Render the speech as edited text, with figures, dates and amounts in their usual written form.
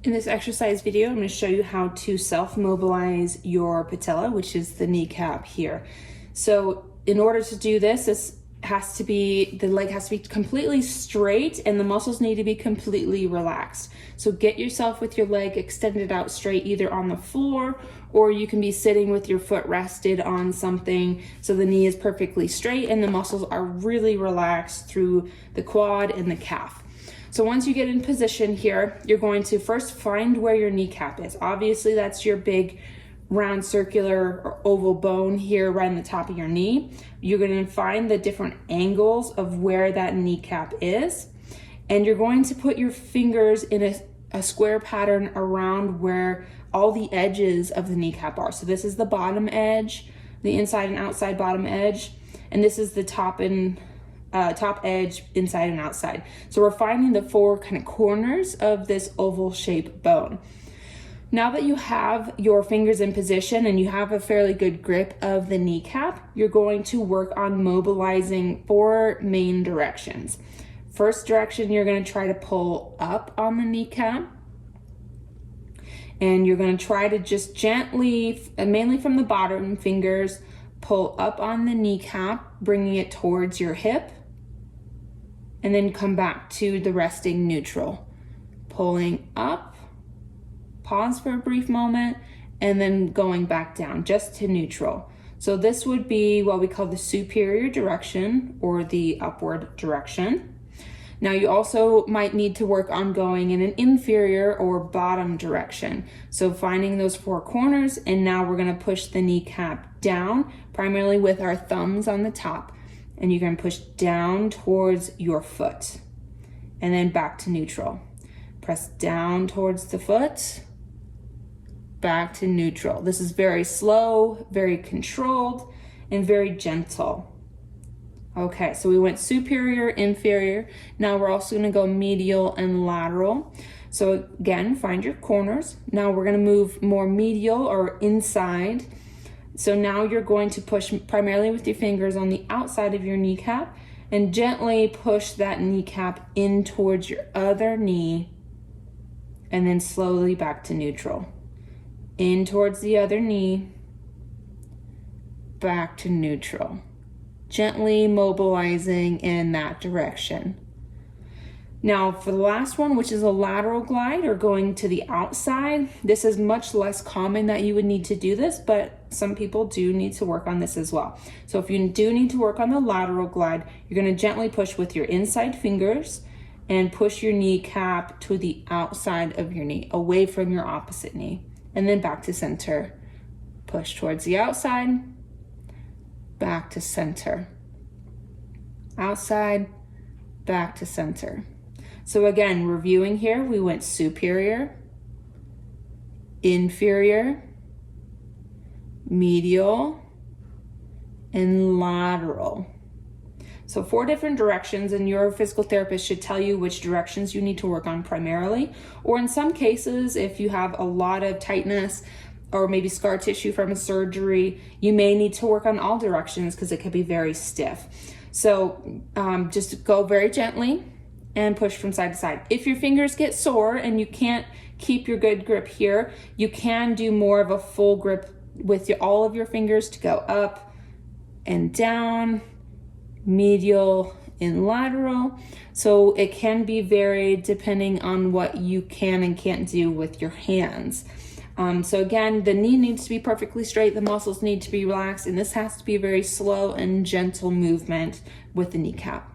In this exercise video, I'm going to show you how to self-mobilize your patella, which is the kneecap here. So in order to do this, the leg has to be completely straight and the muscles need to be completely relaxed. So get yourself with your leg extended out straight, either on the floor or you can be sitting with your foot rested on something so the knee is perfectly straight and the muscles are really relaxed through the quad and the calf. So once you get in position here, you're going to first find where your kneecap is. Obviously, that's your big round circular or oval bone here right on the top of your knee. You're going to find the different angles of where that kneecap is. And you're going to put your fingers in a square pattern around where all the edges of the kneecap are. So this is the bottom edge, the inside and outside bottom edge, and this is the top edge, inside and outside. So we're finding the four kind of corners of this oval shaped bone. Now that you have your fingers in position and you have a fairly good grip of the kneecap, you're going to work on mobilizing four main directions. First direction, you're going to try to pull up on the kneecap. And you're going to try to just gently, mainly from the bottom fingers, pull up on the kneecap, bringing it towards your hip. And then come back to the resting neutral. Pulling up, pause for a brief moment, and then going back down just to neutral. So this would be what we call the superior direction or the upward direction. Now you also might need to work on going in an inferior or bottom direction. So finding those four corners, and now we're gonna push the kneecap down, primarily with our thumbs on the top. And you're going to push down towards your foot and then back to neutral. Press down towards the foot, back to neutral. This is very slow, very controlled, and very gentle. Okay, so we went superior, inferior. Now we're also going to go medial and lateral. So again, find your corners. Now we're going to move more medial or inside. So now you're going to push primarily with your fingers on the outside of your kneecap and gently push that kneecap in towards your other knee and then slowly back to neutral. In towards the other knee, back to neutral. Gently mobilizing in that direction. Now for the last one, which is a lateral glide or going to the outside, this is much less common that you would need to do this, but some people do need to work on this as well. So if you do need to work on the lateral glide, you're going to gently push with your inside fingers and push your kneecap to the outside of your knee, away from your opposite knee, and then back to center. Push towards the outside, back to center. Outside, back to center. So again, reviewing here, we went superior, inferior, medial, and lateral. So four different directions, and your physical therapist should tell you which directions you need to work on primarily. Or in some cases, if you have a lot of tightness or maybe scar tissue from a surgery, you may need to work on all directions because it could be very stiff. So just go very gently and push from side to side. If your fingers get sore and you can't keep your good grip here, you can do more of a full grip with all of your fingers to go up and down, medial and lateral. So it can be varied depending on what you can and can't do with your hands. So again, the knee needs to be perfectly straight, the muscles need to be relaxed, and this has to be a very slow and gentle movement with the kneecap.